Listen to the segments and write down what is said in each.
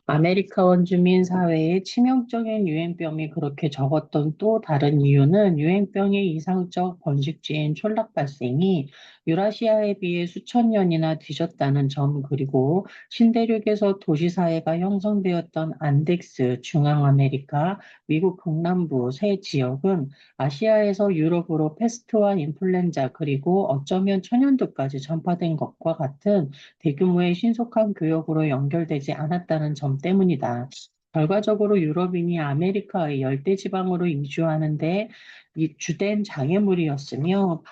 아메리카 원주민 사회에 치명적인 유행병이 그렇게 적었던 또 다른 이유는 유행병의 이상적 번식지인 촌락 발생이 유라시아에 비해 수천 년이나 뒤졌다는 점, 그리고 신대륙에서 도시사회가 형성되었던 안덱스, 중앙아메리카, 미국 북남부 세 지역은 아시아에서 유럽으로 페스트와 인플루엔자, 그리고 어쩌면 천연두까지 전파된 것과 같은 대규모의 신속한 교역으로 연결되지 않았다는 점 때문이다. 결과적으로 유럽인이 아메리카의 열대지방으로 이주하는데 이 주된 장애물이었으며,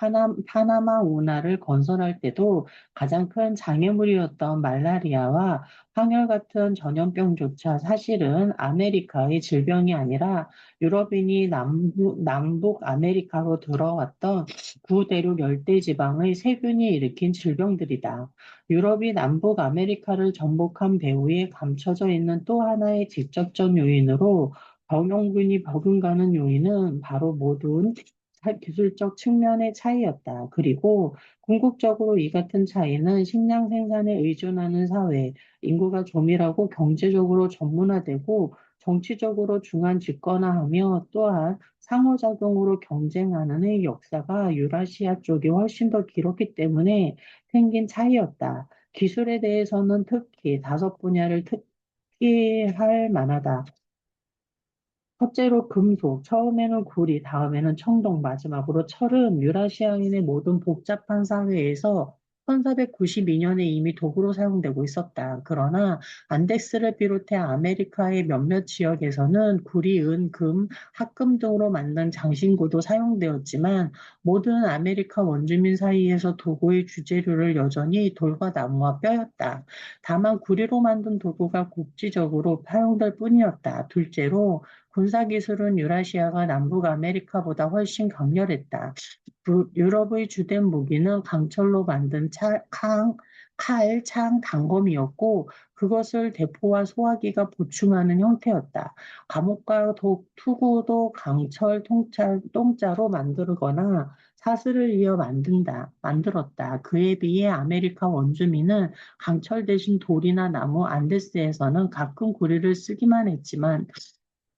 파나마 운하를 건설할 때도 가장 큰 장애물이었던 말라리아와 황열 같은 전염병조차 사실은 아메리카의 질병이 아니라 유럽인이 남북 아메리카로 들어왔던 구대륙 열대지방의 세균이 일으킨 질병들이다. 유럽이 남북 아메리카를 정복한 배후에 감춰져 있는 또 하나의 직접적 요인으로 병용균이 버금가는 요인은 바로 모든 기술적 측면의 차이였다. 그리고 궁극적으로 이 같은 차이는 식량 생산에 의존하는 사회, 인구가 조밀하고 경제적으로 전문화되고 정치적으로 중한 집권화하며, 또한 상호작용으로 경쟁하는 의 역사가 유라시아 쪽이 훨씬 더 길었기 때문에 생긴 차이였다. 기술에 대해서는 특히 다섯 분야를 특기할 만하다. 첫째로 금속, 처음에는 구리, 다음에는 청동, 마지막으로 철은 유라시아인의 모든 복잡한 사회에서 1492년에 이미 도구로 사용되고 있었다. 그러나 안데스를 비롯해 아메리카의 몇몇 지역에서는 구리, 은, 금, 합금 등으로 만든 장신구도 사용되었지만, 모든 아메리카 원주민 사이에서 도구의 주재료를 여전히 돌과 나무와 뼈였다. 다만 구리로 만든 도구가 국지적으로 사용될 뿐이었다. 둘째로 군사기술은 유라시아가 남북 아메리카보다 훨씬 강렬했다. 유럽의 주된 무기는 강철로 만든 칼, 창, 단검이었고, 그것을 대포와 소화기가 보충하는 형태였다. 감옥과 투구도 강철, 똥자로 만들거나 사슬을 이어 만들었다. 그에 비해 아메리카 원주민은 강철 대신 돌이나 나무, 안데스에서는 가끔 구리를 쓰기만 했지만,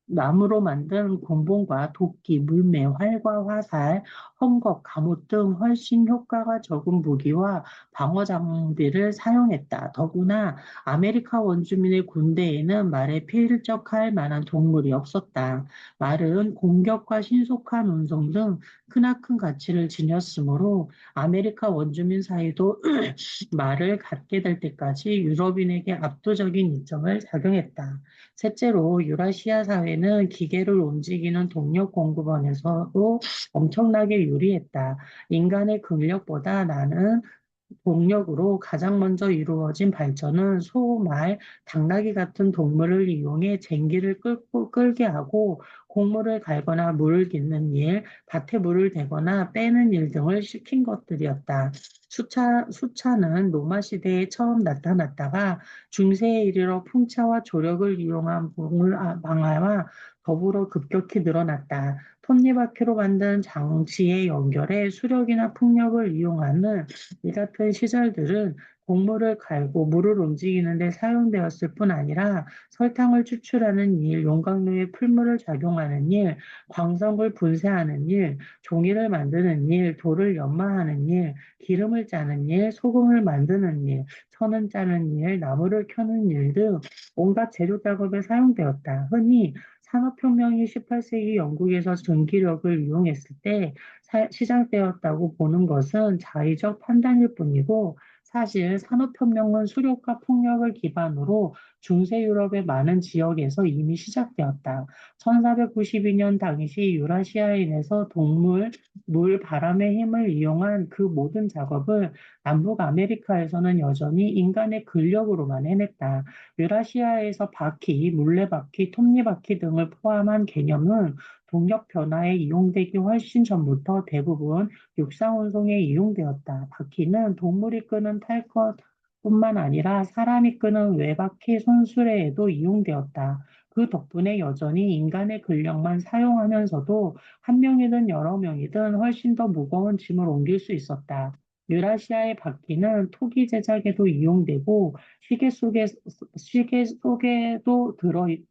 나무로 만든 곤봉과 도끼, 물매, 활과 화살, 헝겊, 갑옷 등 훨씬 효과가 적은 무기와 방어 장비를 사용했다. 더구나 아메리카 원주민의 군대에는 말에 필적할 만한 동물이 없었다. 말은 공격과 신속한 운송 등 크나큰 가치를 지녔으므로 아메리카 원주민 사이도 말을 갖게 될 때까지 유럽인에게 압도적인 이점을 작용했다. 셋째로 유라시아 사회는 기계를 움직이는 동력 공급원에서도 엄청나게 유리했다. 인간의 근력보다 나는 동력으로 가장 먼저 이루어진 발전은 소, 말, 당나귀 같은 동물을 이용해 쟁기를 끌게 하고 곡물을 갈거나 물을 깃는 일, 밭에 물을 대거나 빼는 일 등을 시킨 것들이었다. 수차는 로마 시대에 처음 나타났다가 중세에 이르러 풍차와 조력을 이용한 방화와 더불어 급격히 늘어났다. 톱니바퀴로 만든 장치에 연결해 수력이나 풍력을 이용하는 이 같은 시설들은 곡물을 갈고 물을 움직이는 데 사용되었을 뿐 아니라 설탕을 추출하는 일, 용광로에 풀물을 작용하는 일, 광석을 분쇄하는 일, 종이를 만드는 일, 돌을 연마하는 일, 기름을 짜는 일, 소금을 만드는 일, 천을 짜는 일, 나무를 켜는 일 등 온갖 재료 작업에 사용되었다. 흔히 산업혁명이 18세기 영국에서 전기력을 이용했을 때 시작되었다고 보는 것은 자의적 판단일 뿐이고, 사실 산업혁명은 수력과 풍력을 기반으로 중세 유럽의 많은 지역에서 이미 시작되었다. 1492년 당시 유라시아인에서 동물, 물, 바람의 힘을 이용한 그 모든 작업을 남북 아메리카에서는 여전히 인간의 근력으로만 해냈다. 유라시아에서 바퀴, 물레바퀴, 톱니바퀴 등을 포함한 개념은 동력 변화에 이용되기 훨씬 전부터 대부분 육상 운송에 이용되었다. 바퀴는 동물이 끄는 탈 것뿐만 아니라 사람이 끄는 외바퀴 손수레에도 이용되었다. 그 덕분에 여전히 인간의 근력만 사용하면서도 한 명이든 여러 명이든 훨씬 더 무거운 짐을 옮길 수 있었다. 유라시아의 바퀴는 토기 제작에도 이용되고 시계 속에도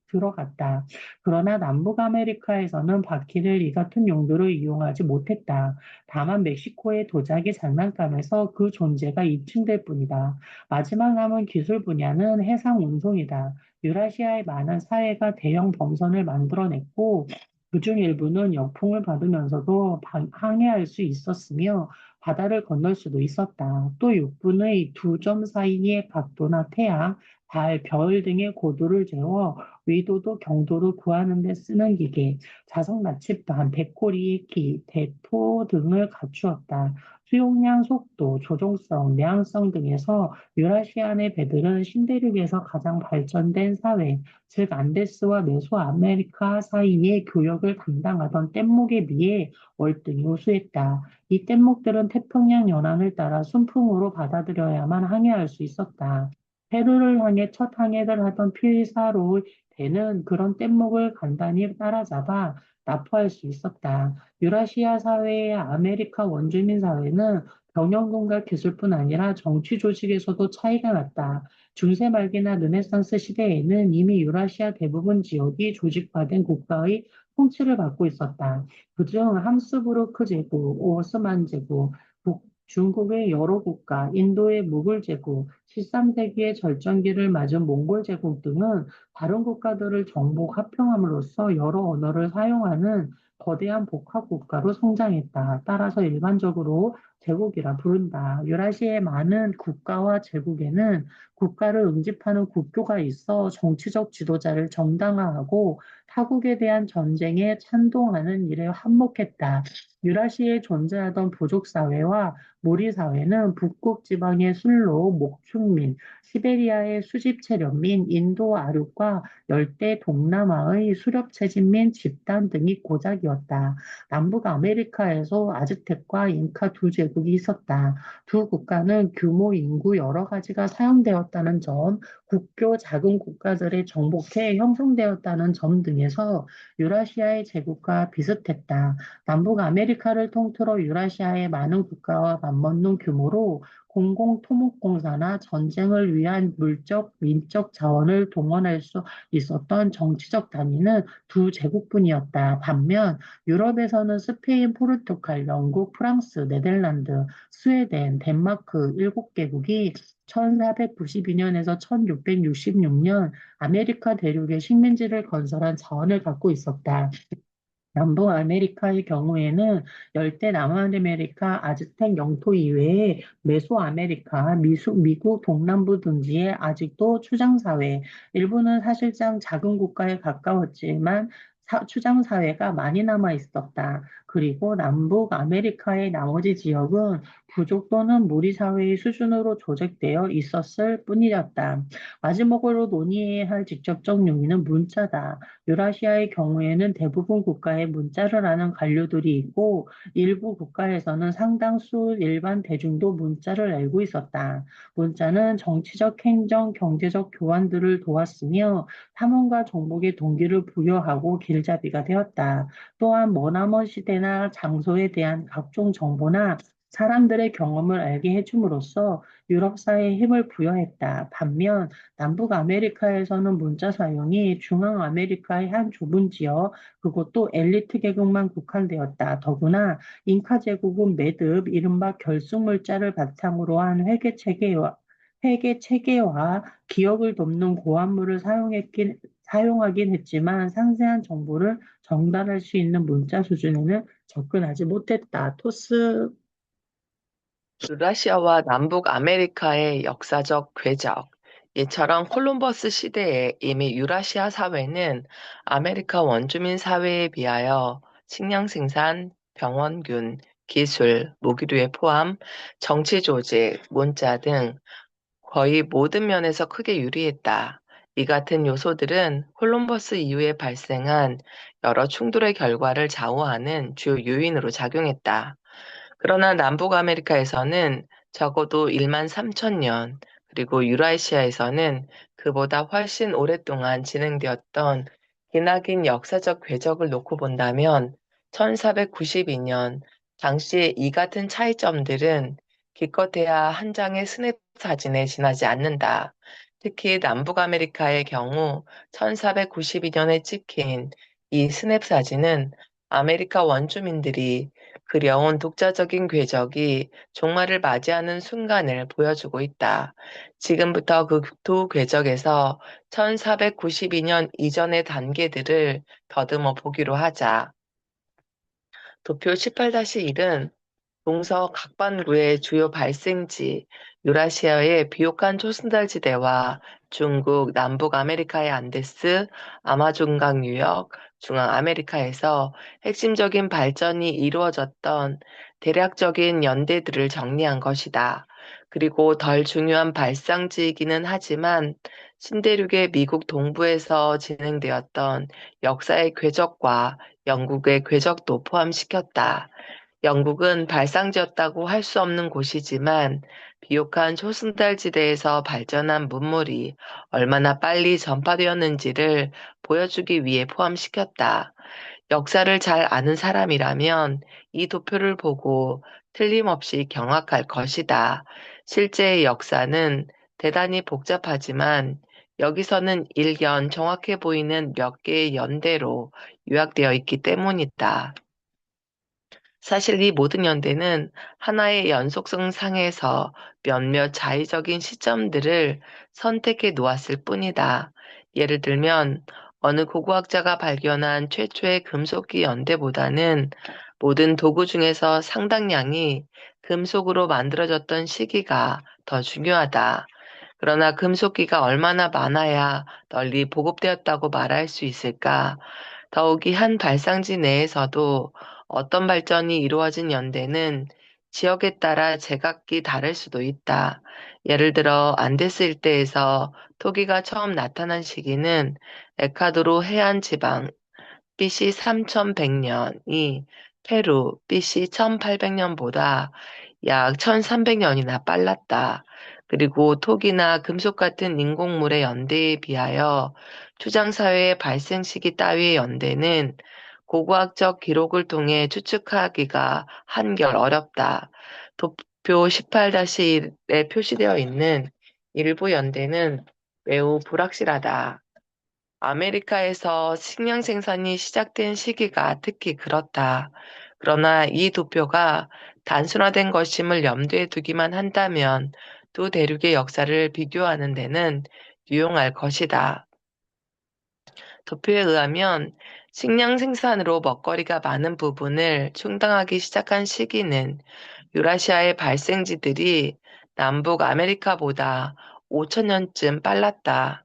들어갔다. 그러나 남북 아메리카에서는 바퀴를 이 같은 용도로 이용하지 못했다. 다만 멕시코의 도자기 장난감에서 그 존재가 입증될 뿐이다. 마지막 남은 기술 분야는 해상 운송이다. 유라시아의 많은 사회가 대형 범선을 만들어냈고 그중 일부는 역풍을 받으면서도 항해할 수 있었으며 바다를 건널 수도 있었다. 또 육군의 두 점 사이의 각도나 태양, 달, 별 등의 고도를 재어 위도도 경도를 구하는 데 쓰는 기계, 자석 나침반, 백고리의 기, 대토 등을 갖추었다. 수용량, 속도, 조종성, 내항성 등에서 유라시아의 배들은 신대륙에서 가장 발전된 사회, 즉 안데스와 메소아메리카 사이의 교역을 담당하던 뗏목에 비해 월등히 우수했다. 이 뗏목들은 태평양 연안을 따라 순풍으로 받아들여야만 항해할 수 있었다. 페루를 향해 첫 항해를 하던 피사로의 배는 그런 뗏목을 간단히 따라잡아 납포할 수 있었다. 유라시아 사회의 아메리카 원주민 사회는 경영군과 기술뿐 아니라 정치 조직에서도 차이가 났다. 중세 말기나 르네상스 시대에는 이미 유라시아 대부분 지역이 조직화된 국가의 통치를 받고 있었다. 그중 함스부르크 제국, 오스만 제국, 중국의 여러 국가, 인도의 무굴 제국, 13세기의 절정기를 맞은 몽골 제국 등은 다른 국가들을 정복 합병함으로써 여러 언어를 사용하는 거대한 복합 국가로 성장했다. 따라서 일반적으로 제국이라 부른다. 유라시아의 많은 국가와 제국에는 국가를 응집하는 국교가 있어 정치적 지도자를 정당화하고 타국에 대한 전쟁에 찬동하는 일에 한몫했다. 유라시아에 존재하던 부족사회와 무리사회는 북극 지방의 순로, 목축민, 시베리아의 수집체련민, 인도 아륙과 열대 동남아의 수렵채집민 집단 등이 고작이었다. 남북 아메리카에서 아즈텍과 잉카 두 제국이 있었다. 두 국가는 규모, 인구 여러 가지가 사용되었다는 점, 국교 작은 국가들의 정복해 형성되었다는 점 등에서 유라시아의 제국과 비슷했다. 남북 아메리카를 통틀어 유라시아의 많은 국가와 맞먹는 규모로 공공토목공사나 전쟁을 위한 물적, 민적 자원을 동원할 수 있었던 정치적 단위는 두 제국뿐이었다. 반면 유럽에서는 스페인, 포르투갈, 영국, 프랑스, 네덜란드, 스웨덴, 덴마크 7개국이 1492년에서 1666년 아메리카 대륙에 식민지를 건설한 자원을 갖고 있었다. 남부 아메리카의 경우에는 열대 남아메리카 아즈텍 영토 이외에 메소아메리카, 미국 동남부 등지에 아직도 추장사회, 일부는 사실상 작은 국가에 가까웠지만 추장사회가 많이 남아 있었다. 그리고 남북 아메리카의 나머지 지역은 부족 또는 무리사회의 수준으로 조직되어 있었을 뿐이었다. 마지막으로 논의해야 할 직접적 용의는 문자다. 유라시아의 경우에는 대부분 국가에 문자를 하는 관료들이 있고 일부 국가에서는 상당수 일반 대중도 문자를 알고 있었다. 문자는 정치적, 행정, 경제적 교환들을 도왔으며 탐험과 정복의 동기를 부여하고 길잡이가 되었다. 또한 머나먼 시대나 장소에 대한 각종 정보나 사람들의 경험을 알게 해줌으로써 유럽 사회에 힘을 부여했다. 반면 남북 아메리카에서는 문자 사용이 중앙 아메리카의 한 좁은 지역, 그것도 엘리트 계급만 국한되었다. 더구나 잉카 제국은 매듭, 이른바 결승물자를 바탕으로 한 회계 체계와 기억을 돕는 고안물을 사용하긴 했지만 상세한 정보를 전달할 수 있는 문자 수준에는 접근하지 못했다. 토스. 유라시아와 남북 아메리카의 역사적 궤적. 이처럼 콜럼버스 시대에 이미 유라시아 사회는 아메리카 원주민 사회에 비하여 식량 생산, 병원균, 기술, 무기류의 포함, 정치 조직, 문자 등 거의 모든 면에서 크게 유리했다. 이 같은 요소들은 콜럼버스 이후에 발생한 여러 충돌의 결과를 좌우하는 주요 요인으로 작용했다. 그러나 남북 아메리카에서는 적어도 1만 3천 년, 그리고 유라시아에서는 그보다 훨씬 오랫동안 진행되었던 기나긴 역사적 궤적을 놓고 본다면 1492년 당시 이 같은 차이점들은 기껏해야 한 장의 스냅 사진에 지나지 않는다. 특히 남북 아메리카의 경우 1492년에 찍힌 이 스냅 사진은 아메리카 원주민들이 그려온 독자적인 궤적이 종말을 맞이하는 순간을 보여주고 있다. 지금부터 그 두 궤적에서 1492년 이전의 단계들을 더듬어 보기로 하자. 도표 18-1은 동서 각반구의 주요 발생지, 유라시아의 비옥한 초승달지대와 중국, 남북 아메리카의 안데스, 아마존강 유역, 중앙 아메리카에서 핵심적인 발전이 이루어졌던 대략적인 연대들을 정리한 것이다. 그리고 덜 중요한 발상지이기는 하지만 신대륙의 미국 동부에서 진행되었던 역사의 궤적과 영국의 궤적도 포함시켰다. 영국은 발상지였다고 할 수 없는 곳이지만 비옥한 초승달지대에서 발전한 문물이 얼마나 빨리 전파되었는지를 보여주기 위해 포함시켰다. 역사를 잘 아는 사람이라면 이 도표를 보고 틀림없이 경악할 것이다. 실제의 역사는 대단히 복잡하지만 여기서는 일견 정확해 보이는 몇 개의 연대로 요약되어 있기 때문이다. 사실 이 모든 연대는 하나의 연속성 상에서 몇몇 자의적인 시점들을 선택해 놓았을 뿐이다. 예를 들면 어느 고고학자가 발견한 최초의 금속기 연대보다는 모든 도구 중에서 상당량이 금속으로 만들어졌던 시기가 더 중요하다. 그러나 금속기가 얼마나 많아야 널리 보급되었다고 말할 수 있을까? 더욱이 한 발상지 내에서도 어떤 발전이 이루어진 연대는 지역에 따라 제각기 다를 수도 있다. 예를 들어 안데스 일대에서 토기가 처음 나타난 시기는 에콰도르 해안 지방 BC 3100년이 페루 BC 1800년보다 약 1300년이나 빨랐다. 그리고 토기나 금속 같은 인공물의 연대에 비하여 초장사회의 발생 시기 따위의 연대는 고고학적 기록을 통해 추측하기가 한결 어렵다. 도표 18-1에 표시되어 있는 일부 연대는 매우 불확실하다. 아메리카에서 식량 생산이 시작된 시기가 특히 그렇다. 그러나 이 도표가 단순화된 것임을 염두에 두기만 한다면 두 대륙의 역사를 비교하는 데는 유용할 것이다. 도표에 의하면 식량 생산으로 먹거리가 많은 부분을 충당하기 시작한 시기는 유라시아의 발생지들이 남북 아메리카보다 5천년쯤 빨랐다.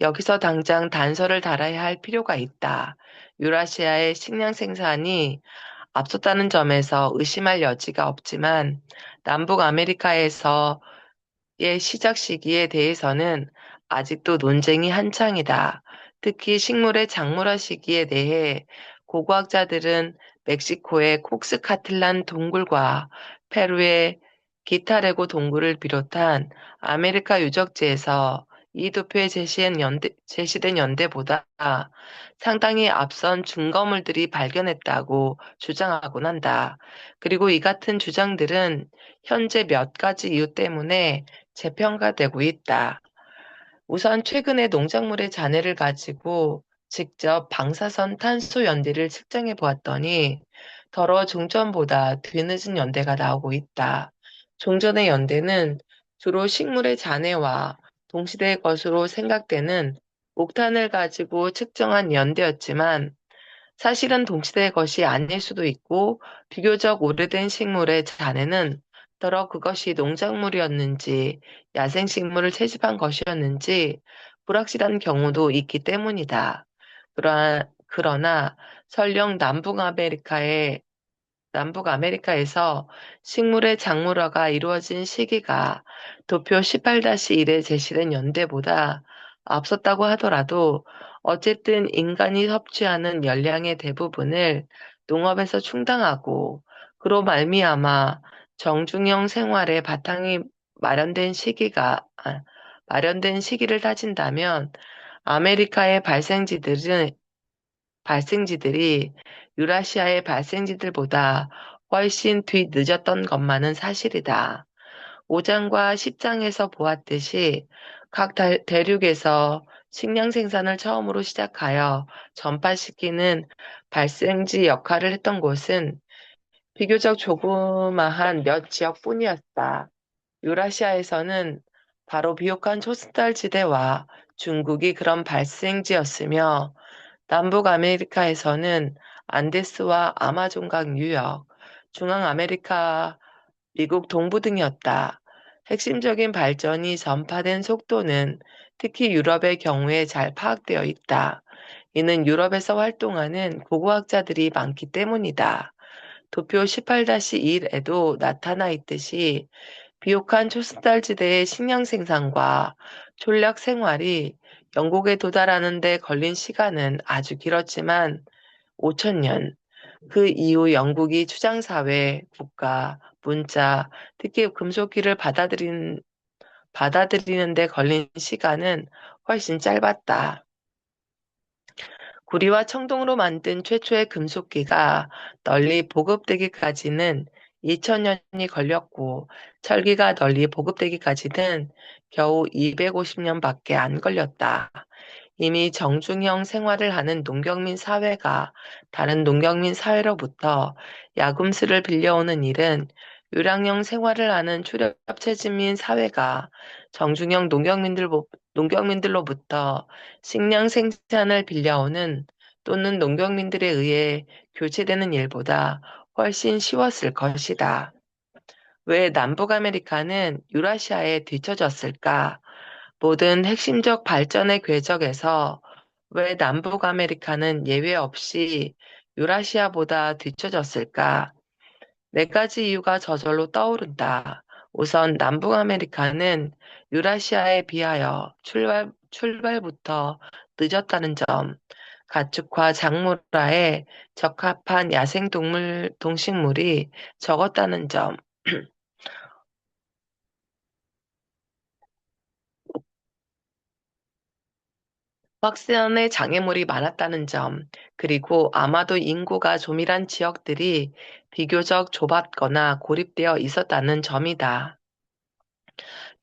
여기서 당장 단서를 달아야 할 필요가 있다. 유라시아의 식량 생산이 앞섰다는 점에서 의심할 여지가 없지만 남북 아메리카에서의 시작 시기에 대해서는 아직도 논쟁이 한창이다. 특히 식물의 작물화 시기에 대해 고고학자들은 멕시코의 콕스카틀란 동굴과 페루의 기타레고 동굴을 비롯한 아메리카 유적지에서 이 도표에 제시된 연대보다 상당히 앞선 증거물들이 발견했다고 주장하곤 한다. 그리고 이 같은 주장들은 현재 몇 가지 이유 때문에 재평가되고 있다. 우선 최근에 농작물의 잔해를 가지고 직접 방사선 탄소 연대를 측정해 보았더니 더러 종전보다 뒤늦은 연대가 나오고 있다. 종전의 연대는 주로 식물의 잔해와 동시대의 것으로 생각되는 옥탄을 가지고 측정한 연대였지만 사실은 동시대의 것이 아닐 수도 있고 비교적 오래된 식물의 잔해는 더러 그것이 농작물이었는지 야생식물을 채집한 것이었는지 불확실한 경우도 있기 때문이다. 그러나 설령 남북 아메리카에서 식물의 작물화가 이루어진 시기가 도표 18-1에 제시된 연대보다 앞섰다고 하더라도 어쨌든 인간이 섭취하는 열량의 대부분을 농업에서 충당하고 그로 말미암아 정중형 생활의 바탕이 마련된 시기가 마련된 시기를 따진다면 아메리카의 발생지들이 유라시아의 발생지들보다 훨씬 뒤늦었던 것만은 사실이다. 5장과 10장에서 보았듯이 각 대륙에서 식량 생산을 처음으로 시작하여 전파시키는 발생지 역할을 했던 곳은 비교적 조그마한 몇 지역뿐이었다. 유라시아에서는 바로 비옥한 초스달지대와 중국이 그런 발생지였으며 남북 아메리카에서는 안데스와 아마존강 유역, 중앙 아메리카, 미국 동부 등이었다. 핵심적인 발전이 전파된 속도는 특히 유럽의 경우에 잘 파악되어 있다. 이는 유럽에서 활동하는 고고학자들이 많기 때문이다. 도표 18-1에도 나타나 있듯이 비옥한 초스달지대의 식량 생산과 촌락 생활이 영국에 도달하는 데 걸린 시간은 아주 길었지만 5천년, 그 이후 영국이 추장사회, 국가, 문자, 특히 금속기를 받아들이는 데 걸린 시간은 훨씬 짧았다. 구리와 청동으로 만든 최초의 금속기가 널리 보급되기까지는 2000년이 걸렸고, 철기가 널리 보급되기까지는 겨우 250년밖에 안 걸렸다. 이미 정중형 생활을 하는 농경민 사회가 다른 농경민 사회로부터 야금수를 빌려오는 일은 유랑형 생활을 하는 출협체진민 사회가 정중형 농경민들로부터 식량 생산을 빌려오는 또는 농경민들에 의해 교체되는 일보다 훨씬 쉬웠을 것이다. 왜 남북 아메리카는 유라시아에 뒤처졌을까? 모든 핵심적 발전의 궤적에서 왜 남북 아메리카는 예외 없이 유라시아보다 뒤처졌을까? 네 가지 이유가 저절로 떠오른다. 우선 남북 아메리카는 유라시아에 비하여 출발부터 늦었다는 점, 가축화 작물화에 적합한 동식물이 적었다는 점, 확산에 장애물이 많았다는 점, 그리고 아마도 인구가 조밀한 지역들이 비교적 좁았거나 고립되어 있었다는 점이다.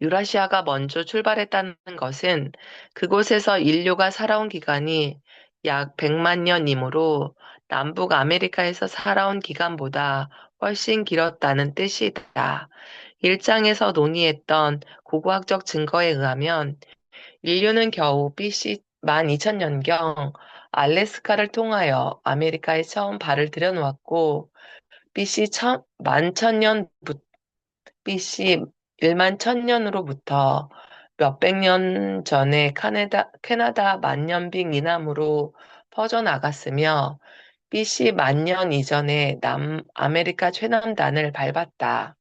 유라시아가 먼저 출발했다는 것은 그곳에서 인류가 살아온 기간이 약 100만 년이므로 남북 아메리카에서 살아온 기간보다 훨씬 길었다는 뜻이다. 일장에서 논의했던 고고학적 증거에 의하면 인류는 겨우 BC 12,000년경 알래스카를 통하여 아메리카에 처음 발을 들여놓았고 BC 11,000년부터 BC 1만 1,000년으로부터 몇백 년 전에 캐나다 만년빙 이남으로 퍼져나갔으며 BC 만년 이전에 남아메리카 최남단을 밟았다.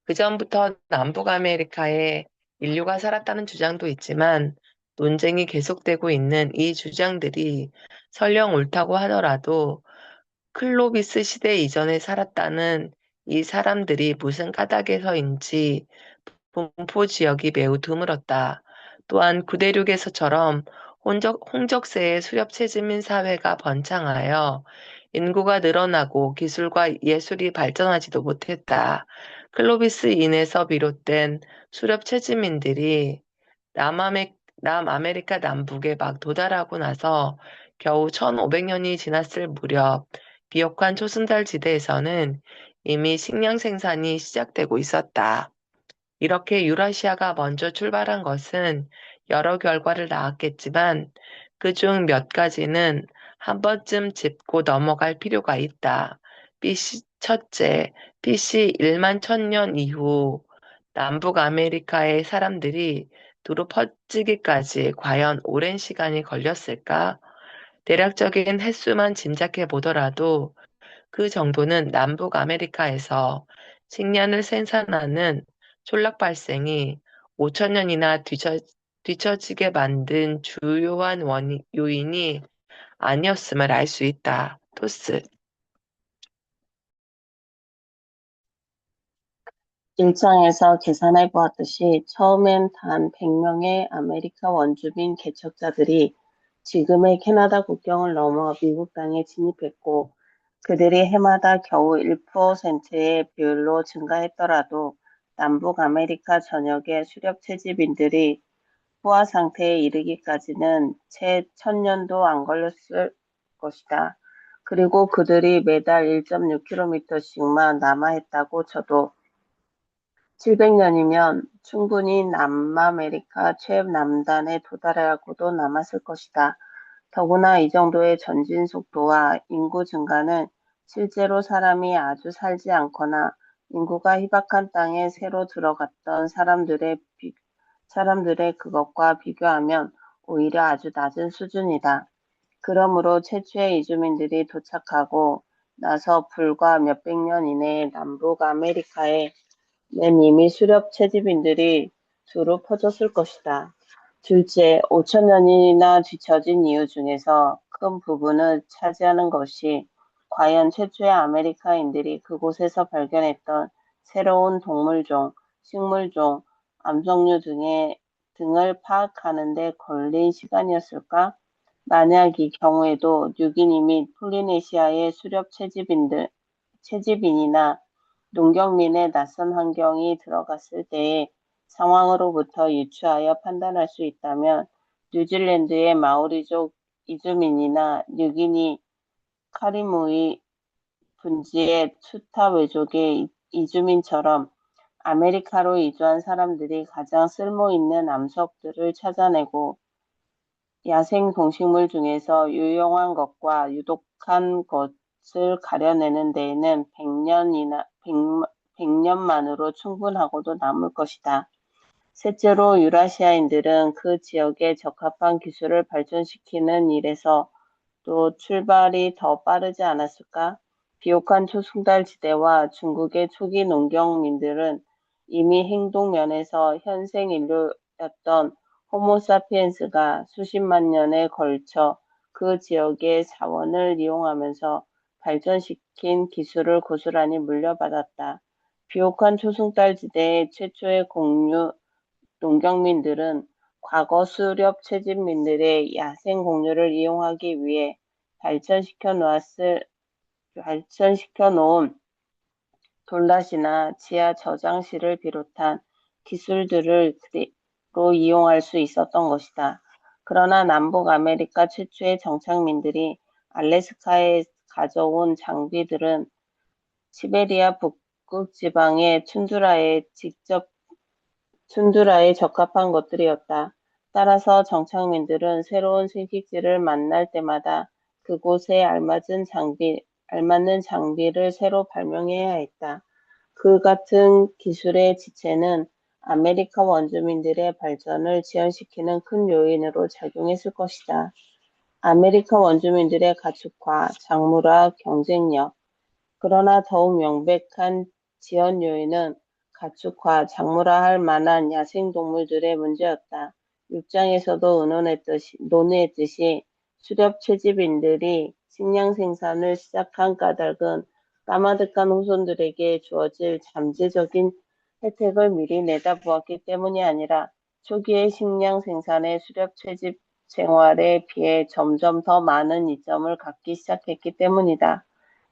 그전부터 남북 아메리카에 인류가 살았다는 주장도 있지만 논쟁이 계속되고 있는 이 주장들이 설령 옳다고 하더라도 클로비스 시대 이전에 살았다는 이 사람들이 무슨 까닭에서인지 분포 지역이 매우 드물었다. 또한 구대륙에서처럼 홍적세의 수렵체지민 사회가 번창하여 인구가 늘어나고 기술과 예술이 발전하지도 못했다. 클로비스인에서 비롯된 수렵체지민들이 남아메리카 남북에 막 도달하고 나서 겨우 1500년이 지났을 무렵 비옥한 초승달 지대에서는 이미 식량 생산이 시작되고 있었다. 이렇게 유라시아가 먼저 출발한 것은 여러 결과를 낳았겠지만 그중 몇 가지는 한 번쯤 짚고 넘어갈 필요가 있다. 첫째, BC 1만 1000년 이후 남북 아메리카의 사람들이 두루 퍼지기까지 과연 오랜 시간이 걸렸을까? 대략적인 횟수만 짐작해 보더라도 그 정도는 남북 아메리카에서 식량을 생산하는 촌락 발생이 5천년이나 뒤처지게 만든 주요한 요인이 아니었음을 알 수 있다. 토스. 일장에서 계산해 보았듯이 처음엔 단 100명의 아메리카 원주민 개척자들이 지금의 캐나다 국경을 넘어 미국 땅에 진입했고 그들이 해마다 겨우 1%의 비율로 증가했더라도 남북 아메리카 전역의 수렵 채집인들이 포화 상태에 이르기까지는 채 1000년도 안 걸렸을 것이다. 그리고 그들이 매달 1.6km씩만 남아했다고 쳐도 700년이면 충분히 남아메리카 최남단에 도달하고도 남았을 것이다. 더구나 이 정도의 전진 속도와 인구 증가는 실제로 사람이 아주 살지 않거나 인구가 희박한 땅에 새로 들어갔던 사람들의 그것과 비교하면 오히려 아주 낮은 수준이다. 그러므로 최초의 이주민들이 도착하고 나서 불과 몇백 년 이내에 남북 아메리카에 는 이미 수렵 채집인들이 두루 퍼졌을 것이다. 둘째, 5천년이나 뒤처진 이유 중에서 큰 부분을 차지하는 것이 과연 최초의 아메리카인들이 그곳에서 발견했던 새로운 동물종, 식물종, 암석류 등을 파악하는 데 걸린 시간이었을까? 만약 이 경우에도 뉴기니 및 폴리네시아의 수렵 채집인이나 농경민의 낯선 환경이 들어갔을 때의 상황으로부터 유추하여 판단할 수 있다면 뉴질랜드의 마오리족 이주민이나 뉴기니 카리무이 분지의 투타웨족의 이주민처럼 아메리카로 이주한 사람들이 가장 쓸모있는 암석들을 찾아내고 야생 동식물 중에서 유용한 것과 유독한 것을 가려내는 데에는 100년만으로 충분하고도 남을 것이다. 셋째로 유라시아인들은 그 지역에 적합한 기술을 발전시키는 일에서 또 출발이 더 빠르지 않았을까? 비옥한 초승달 지대와 중국의 초기 농경민들은 이미 행동 면에서 현생 인류였던 호모사피엔스가 수십만 년에 걸쳐 그 지역의 자원을 이용하면서 발전시킨 기술을 고스란히 물려받았다. 비옥한 초승달 지대의 최초의 공유 농경민들은 과거 수렵 채집민들의 야생 공유를 이용하기 위해 발전시켜 놓은 돌랏이나 지하 저장실을 비롯한 기술들을 그대로 이용할 수 있었던 것이다. 그러나 남북 아메리카 최초의 정착민들이 알래스카에 가져온 장비들은 시베리아 북극 지방의 툰드라에 적합한 것들이었다. 따라서 정착민들은 새로운 생식지를 만날 때마다 그곳에 알맞는 장비를 새로 발명해야 했다. 그 같은 기술의 지체는 아메리카 원주민들의 발전을 지연시키는 큰 요인으로 작용했을 것이다. 아메리카 원주민들의 가축화, 작물화, 경쟁력. 그러나 더욱 명백한 지연 요인은 가축화, 작물화할 만한 야생동물들의 문제였다. 6장에서도 논의했듯이 수렵 채집인들이 식량 생산을 시작한 까닭은 까마득한 후손들에게 주어질 잠재적인 혜택을 미리 내다보았기 때문이 아니라 초기의 식량 생산의 수렵 채집 생활에 비해 점점 더 많은 이점을 갖기 시작했기 때문이다.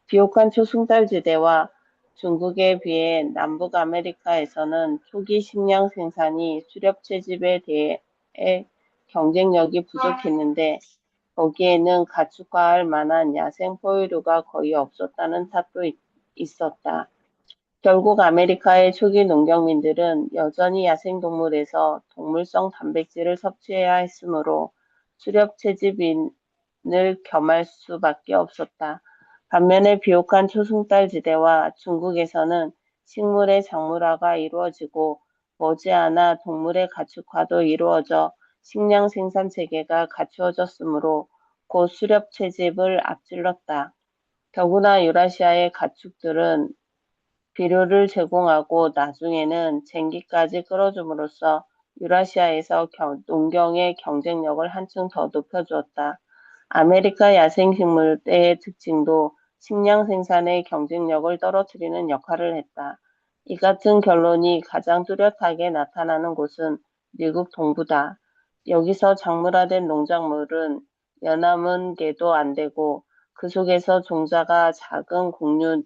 비옥한 초승달지대와 중국에 비해 남북 아메리카에서는 초기 식량 생산이 수렵 채집에 대해 경쟁력이 부족했는데 거기에는 가축화할 만한 야생 포유류가 거의 없었다는 탓도 있었다. 결국 아메리카의 초기 농경민들은 여전히 야생동물에서 동물성 단백질을 섭취해야 했으므로 수렵 채집인을 겸할 수밖에 없었다. 반면에 비옥한 초승달 지대와 중국에서는 식물의 작물화가 이루어지고 머지않아 동물의 가축화도 이루어져 식량 생산 체계가 갖추어졌으므로 곧 수렵 채집을 앞질렀다. 더구나 유라시아의 가축들은 비료를 제공하고 나중에는 쟁기까지 끌어줌으로써 유라시아에서 농경의 경쟁력을 한층 더 높여주었다. 아메리카 야생식물의 특징도 식량 생산의 경쟁력을 떨어뜨리는 역할을 했다. 이 같은 결론이 가장 뚜렷하게 나타나는 곳은 미국 동부다. 여기서 작물화된 농작물은 연함은 개도 안 되고 그 속에서 종자가 작은 공유는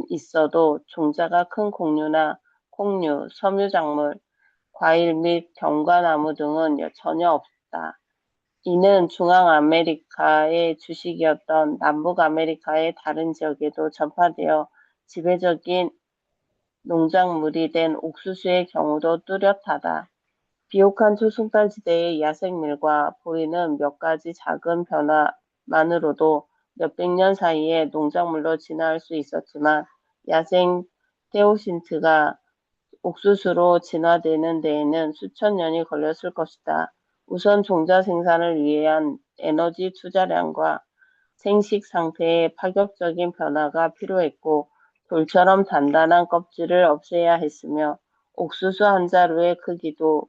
있어도 종자가 큰 공유나 콩류, 섬유작물, 과일 및 견과나무 등은 전혀 없다. 이는 중앙아메리카의 주식이었던 남북아메리카의 다른 지역에도 전파되어 지배적인 농작물이 된 옥수수의 경우도 뚜렷하다. 비옥한 초승달지대의 야생밀과 보이는 몇 가지 작은 변화만으로도 몇백 년 사이에 농작물로 진화할 수 있었지만 야생 테오신트가 옥수수로 진화되는 데에는 수천 년이 걸렸을 것이다. 우선 종자 생산을 위한 에너지 투자량과 생식 상태의 파격적인 변화가 필요했고 돌처럼 단단한 껍질을 없애야 했으며 옥수수 한 자루의 크기도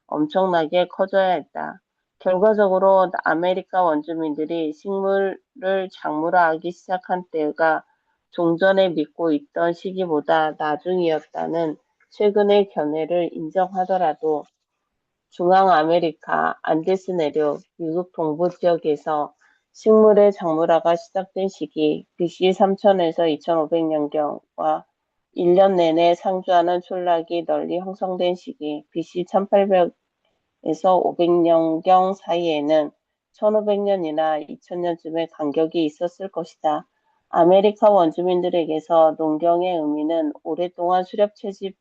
엄청나게 커져야 했다. 결과적으로 아메리카 원주민들이 식물을 작물화하기 시작한 때가 종전에 믿고 있던 시기보다 나중이었다는 최근의 견해를 인정하더라도 중앙아메리카, 안데스 내륙, 미국 동부 지역에서 식물의 작물화가 시작된 시기 BC 3000에서 2500년경과 1년 내내 상주하는 촌락이 널리 형성된 시기 BC 1800에서 500년경 사이에는 1500년이나 2000년쯤의 간격이 있었을 것이다. 아메리카 원주민들에게서 농경의 의미는 오랫동안 수렵 채집에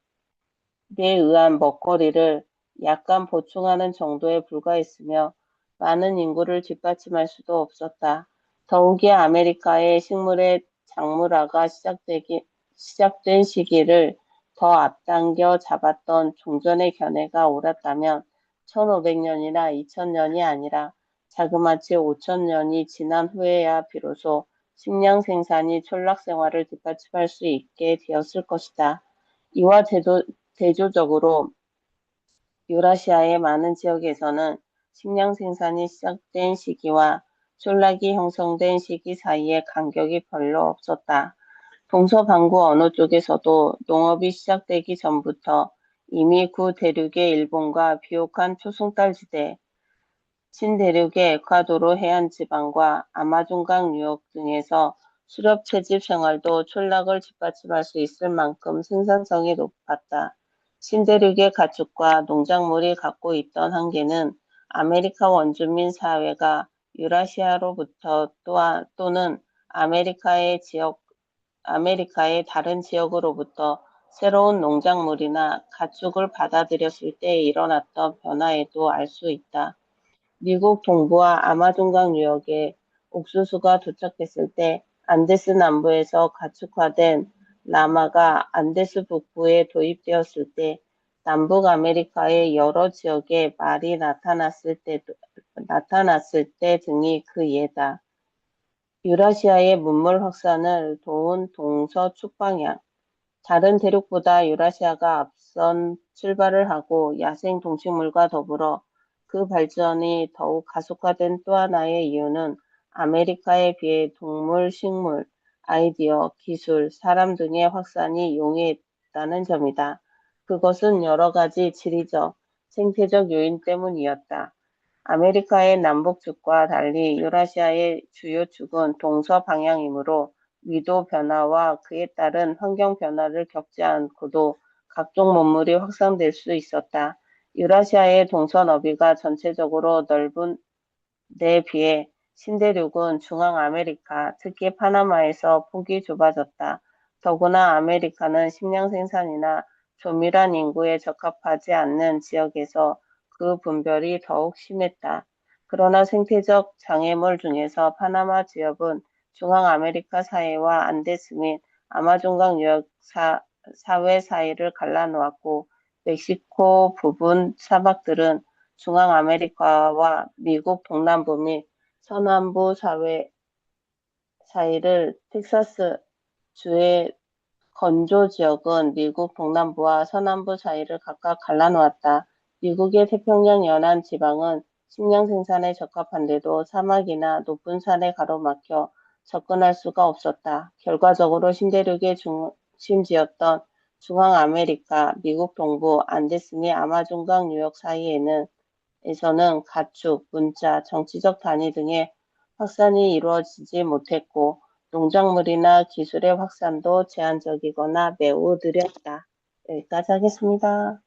의한 먹거리를 약간 보충하는 정도에 불과했으며 많은 인구를 뒷받침할 수도 없었다. 더욱이 아메리카의 식물의 작물화가 시작된 시기를 더 앞당겨 잡았던 종전의 견해가 옳았다면 1500년이나 2000년이 아니라 자그마치 5000년이 지난 후에야 비로소 식량 생산이 촌락 생활을 뒷받침할 수 있게 되었을 것이다. 이와 대조적으로 유라시아의 많은 지역에서는 식량 생산이 시작된 시기와 촌락이 형성된 시기 사이에 간격이 별로 없었다. 동서반구 어느 쪽에서도 농업이 시작되기 전부터 이미 구 대륙의 일본과 비옥한 초승달지대, 신대륙의 에콰도르 해안 지방과 아마존강 유역 등에서 수렵 채집 생활도 촌락을 뒷받침할 수 있을 만큼 생산성이 높았다. 신대륙의 가축과 농작물이 갖고 있던 한계는 아메리카 원주민 사회가 유라시아로부터 또는 아메리카의 다른 지역으로부터 새로운 농작물이나 가축을 받아들였을 때 일어났던 변화에도 알 수 있다. 미국 동부와 아마존강 유역에 옥수수가 도착했을 때 안데스 남부에서 가축화된 라마가 안데스 북부에 도입되었을 때 남북 아메리카의 여러 지역에 말이 나타났을 때 등이 그 예다. 유라시아의 문물 확산을 도운 동서축 방향. 다른 대륙보다 유라시아가 앞선 출발을 하고 야생 동식물과 더불어 그 발전이 더욱 가속화된 또 하나의 이유는 아메리카에 비해 동물, 식물, 아이디어, 기술, 사람 등의 확산이 용이했다는 점이다. 그것은 여러 가지 지리적, 생태적 요인 때문이었다. 아메리카의 남북축과 달리 유라시아의 주요 축은 동서 방향이므로 위도 변화와 그에 따른 환경 변화를 겪지 않고도 각종 문물이 확산될 수 있었다. 유라시아의 동서 너비가 전체적으로 넓은 데 비해 신대륙은 중앙아메리카, 특히 파나마에서 폭이 좁아졌다. 더구나 아메리카는 식량 생산이나 조밀한 인구에 적합하지 않는 지역에서 그 분별이 더욱 심했다. 그러나 생태적 장애물 중에서 파나마 지역은 중앙아메리카 사회와 안데스 및 아마존강 유역 사회 사이를 갈라놓았고 멕시코 부분 사막들은 중앙아메리카와 미국 동남부 및 서남부 사이를 텍사스 주의 건조 지역은 미국 동남부와 서남부 사이를 각각 갈라놓았다. 미국의 태평양 연안 지방은 식량 생산에 적합한데도 사막이나 높은 산에 가로막혀 접근할 수가 없었다. 결과적으로 신대륙의 중심지였던 중앙아메리카, 미국 동부, 안데스 및 아마존강 유역 사이에서는 가축, 문자, 정치적 단위 등의 확산이 이루어지지 못했고 농작물이나 기술의 확산도 제한적이거나 매우 느렸다. 여기까지 하겠습니다.